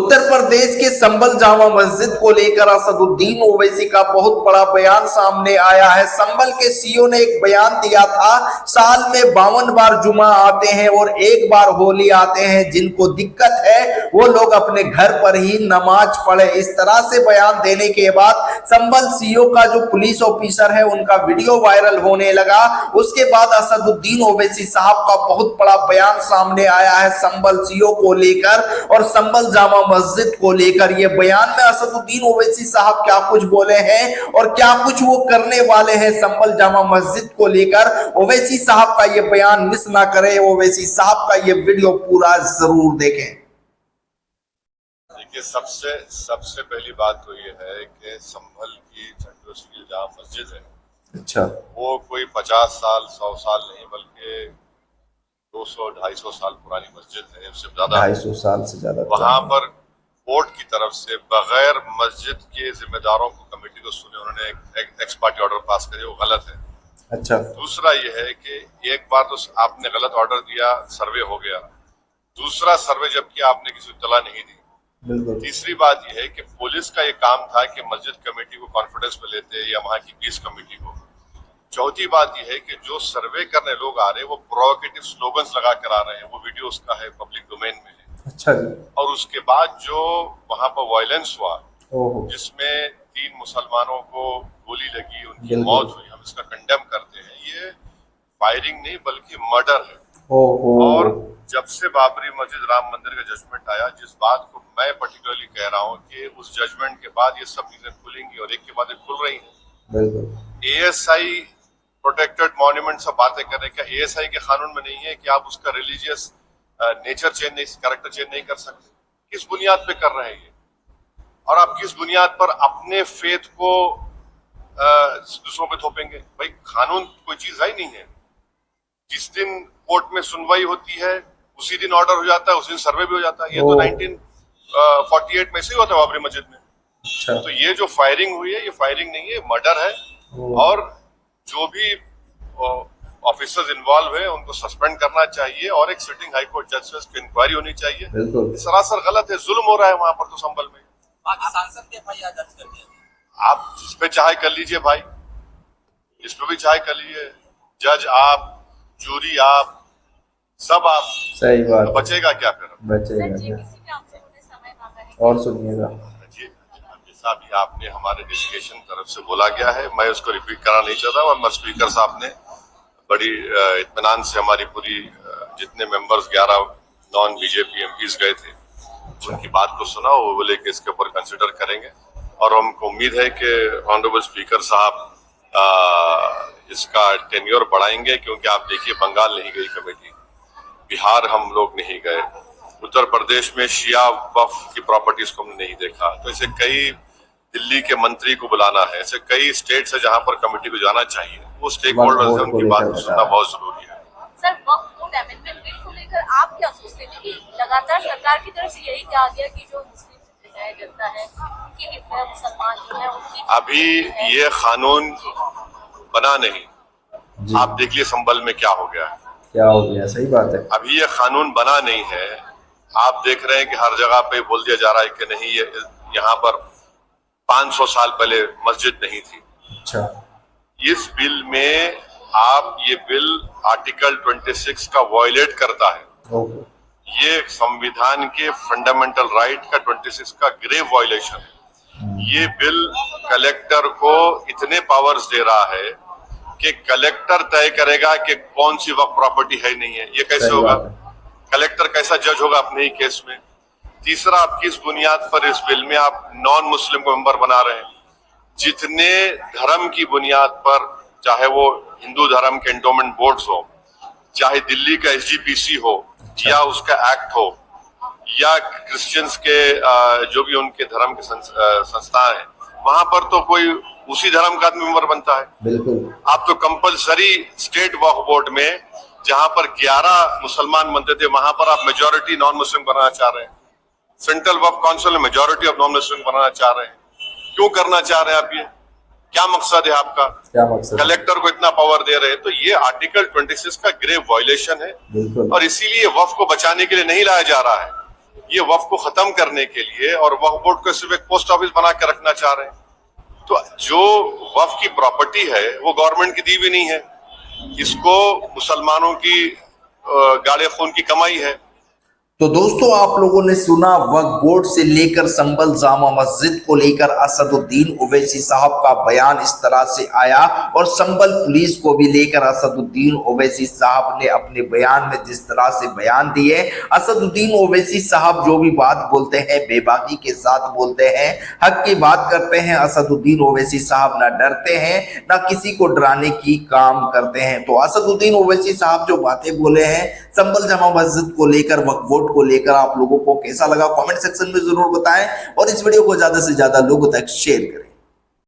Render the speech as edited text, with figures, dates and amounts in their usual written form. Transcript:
उत्तर प्रदेश के संभल जामा मस्जिद को लेकर असदुद्दीन ओवैसी का बहुत बड़ा बयान सामने आया है। संभल के सीईओ ने एक बयान दिया था, साल में 52 बार जुमा आते हैं और एक बार होली आते हैं, जिनको दिक्कत है वो लोग अपने घर पर ही नमाज पढ़े। इस तरह से बयान देने के बाद संभल सीईओ का जो पुलिस ऑफिसर है उनका वीडियो वायरल होने लगा। उसके बाद असदुद्दीन ओवैसी साहब का बहुत बड़ा बयान सामने आया है संभल सीईओ को लेकर और संभल जामा मस्जिद को लेकर। ये बयान में असदुद्दीन ओवैसी साहब क्या कुछ बोले हैं और क्या कुछ वो करने वाले हैं संभल जामा मस्जिद को लेकर, ओवैसी साहब का ये बयान मिस ना करें। ओवैसी साहब का ये वीडियो पूरा जरूर देखें। देखिए, सबसे पहली बात तो ये है कि संभल की झंडोशील जामा मस्जिद है, अच्छा, वो कोई 50 साल 100 साल नहीं बल्कि 200-250 साल पुरानी मस्जिद है, उससे ज्यादा 250 साल से ज्यादा। वहां पर कोर्ट की तरफ से बगैर मस्जिद के जिम्मेदारों को कमेटी को सुने उन्होंने एक एक्स पार्टी ऑर्डर पास करे, वो गलत है। अच्छा, दूसरा ये है कि एक बार तो आपने गलत ऑर्डर दिया, सर्वे हो गया, दूसरा सर्वे जब किया आपने किसी को इत्तला नहीं दी। बिल्कुल। तीसरी बात यह है कि पुलिस का ये काम था कि मस्जिद कमेटी को कॉन्फिडेंस में लेते या वहां की पीस कमेटी को। चौथी बात यह है कि जो सर्वे करने लोग आ रहे हैं वो प्रोवोकेटिव स्लोगन्स लगा कर आ रहे हैं, वो वीडियो उसका है, पब्लिक डोमेन में है। अच्छा जी। और उसके बाद जो वहां पर वायलेंस हुआ, जिसमें 3 मुसलमानों को गोली लगी, उनकी मौत हुई, हम इसका कंडेम करते हैं। ये फायरिंग नहीं बल्कि मर्डर है। और जब से बाबरी मस्जिद राम मंदिर का जजमेंट आया, जिस बात को मैं पर्टिकुलरली कह रहा हूँ कि उस जजमेंट के बाद ये सब चीजें खुलेंगी और एक के बाद एक खुल रही है। एएसआई प्रोटेक्टेड मॉन्यूमेंट से बातें कर रहे हैं, क्या एएसआई के कानून में नहीं है कि आप उसका रिलीजियस नेचर चेंज नहीं, कैरेक्टर चेंज नहीं कर सकते? किस बुनियाद पे कर रहे हैं ये? और आप किस बुनियाद पर अपने फेथ को दूसरों पे थोपेंगे? भाई, कानून कोई चीज ही नहीं है। जिस दिन कोर्ट में सुनवाई होती है उसी दिन ऑर्डर हो जाता है, उस दिन सर्वे भी हो जाता है। ये तो 1948 में से ही होता है बाबरी मस्जिद में। अच्छा। तो ये जो फायरिंग हुई है, ये फायरिंग नहीं है, मर्डर है। और जो भी ऑफिसर्स इन्वॉल्व है उनको सस्पेंड करना चाहिए और एक सिटिंग हाई कोर्ट जज की इंक्वायरी होनी चाहिए। सरासर गलत है, जुल्म हो रहा है वहां पर तो संभल में। सांसद ने एफआईआर दर्ज कर दिया। आप जिस पे चाहे कर लीजिए भाई, जिस पे भी चाहे कर लीजिए, जज आप, जूरी आप, सब आप। सही बात। तो बचेगा क्या फिर? बचेगा। और सुनिएगा जैसा भी आपने हमारे डेलीगेशन तरफ से बोला गया है, मैं उसको रिपीट करना नहीं चाहता। और स्पीकर साहब ने बड़ी इत्मीनान से हमारी पूरी जितने मेंबर्स 11 नॉन बीजेपी एमपीज गए थे उनकी बात को सुना, वो बोले कि इसके ऊपर कंसिडर करेंगे। और हमको उम्मीद है कि ऑनरेबल स्पीकर साहब इसका टेन्योर बढ़ाएंगे, क्योंकि आप देखिए बंगाल नहीं गई कमेटी, बिहार हम लोग नहीं गए, उत्तर प्रदेश में शिया वक्फ की प्रॉपर्टीज को हमने नहीं देखा। तो ऐसे कई, दिल्ली के मंत्री को बुलाना है, ऐसे कई स्टेट्स है जहां पर कमेटी को जाना चाहिए। वो स्टेक होल्डर्स है, उनकी बात को सुनना बहुत जरूरी है। सर, वक्फ बोर्ड अमेंडमेंट बिल को लेकर आप क्या सोचते हैं कि लगातार सरकार की तरफ से यही कहा गया कि जो मुस्लिम जनता है उनके हित में, मुसलमान जो है उनकी, अभी ये कानून बना नहीं। आप देख लिए संभल में क्या हो गया है। क्या हो गया? सही बात है। अभी ये कानून बना नहीं है। आप देख रहे हैं कि हर जगह पे बोल दिया जा रहा है कि नहीं, ये यहाँ पर 500 साल पहले मस्जिद नहीं थी। अच्छा। इस बिल में आप, ये बिल आर्टिकल 26 का वायलेट करता है। ये संविधान के फंडामेंटल राइट का 26 का ग्रेव वायलेशन है। ये बिल कलेक्टर को इतने पावर्स दे रहा है कि कलेक्टर तय करेगा कि कौन सी वक्फ प्रॉपर्टी है नहीं है। ये कैसे होगा? कलेक्टर कैसा जज होगा अपने ही केस में? तीसरा, आप किस बुनियाद पर इस बिल में आप नॉन मुस्लिम को मेंबर बना रहे हैं? जितने धर्म की बुनियाद पर, चाहे वो हिंदू धर्म के एंडोमेंट बोर्ड्स हो, चाहे दिल्ली का एसजीपीसी हो, या उसका एक्ट हो, या क्रिश्चियंस के जो भी उनके धर्म के संस्थाएं हैं, वहां पर तो कोई उसी धर्म का आदमी मेंबर बनता है। बिल्कुल। आप तो कंपलसरी स्टेट वक्फ बोर्ड में जहां पर 11 मुसलमान बनते थे, वहां पर आप मेजॉरिटी नॉन मुस्लिम बनाना चाह रहे हैं। सेंट्रल वक्फ काउंसिल में मेजॉरिटी ऑफ नॉन मुस्लिम बनाना चाह रहे हैं। क्यों करना चाह रहे हैं आप? ये क्या मकसद है आपका? क्या मकसद? कलेक्टर को इतना पावर दे रहे हैं, तो ये आर्टिकल 26 का ग्रेव वायलेशन है। और इसीलिए वक्फ को बचाने के लिए नहीं लाया जा रहा है, ये वक्फ को खत्म करने के लिए और वक्फ बोर्ड को सिर्फ एक पोस्ट ऑफिस बना के रखना चाह रहे हैं। तो जो वक्फ की प्रॉपर्टी है वो गवर्नमेंट की दी भी नहीं है, इसको मुसलमानों की गाड़े खून की कमाई है। तो दोस्तों आप लोगों ने सुना वक्फ बोर्ड से लेकर संभल जामा मस्जिद को लेकर असदुद्दीन ओवैसी साहब का बयान इस तरह से आया, और संभल पुलिस को भी लेकर असदुद्दीन ओवैसी साहब ने अपने बयान में जिस तरह से बयान दिए। असदुद्दीन ओवैसी साहब जो भी बात बोलते हैं बेबाकी के साथ बोलते हैं, हक की बात करते हैं। असदुद्दीन ओवैसी साहब ना डरते हैं ना किसी को डराने की काम करते हैं। तो असदुद्दीन ओवैसी साहब जो बातें बोले हैं संभल जामा मस्जिद को लेकर, वक्फ बोर्ड को लेकर, आप लोगों को कैसा लगा कमेंट सेक्शन में जरूर बताएं, और इस वीडियो को ज्यादा से ज्यादा लोगों तक शेयर करें।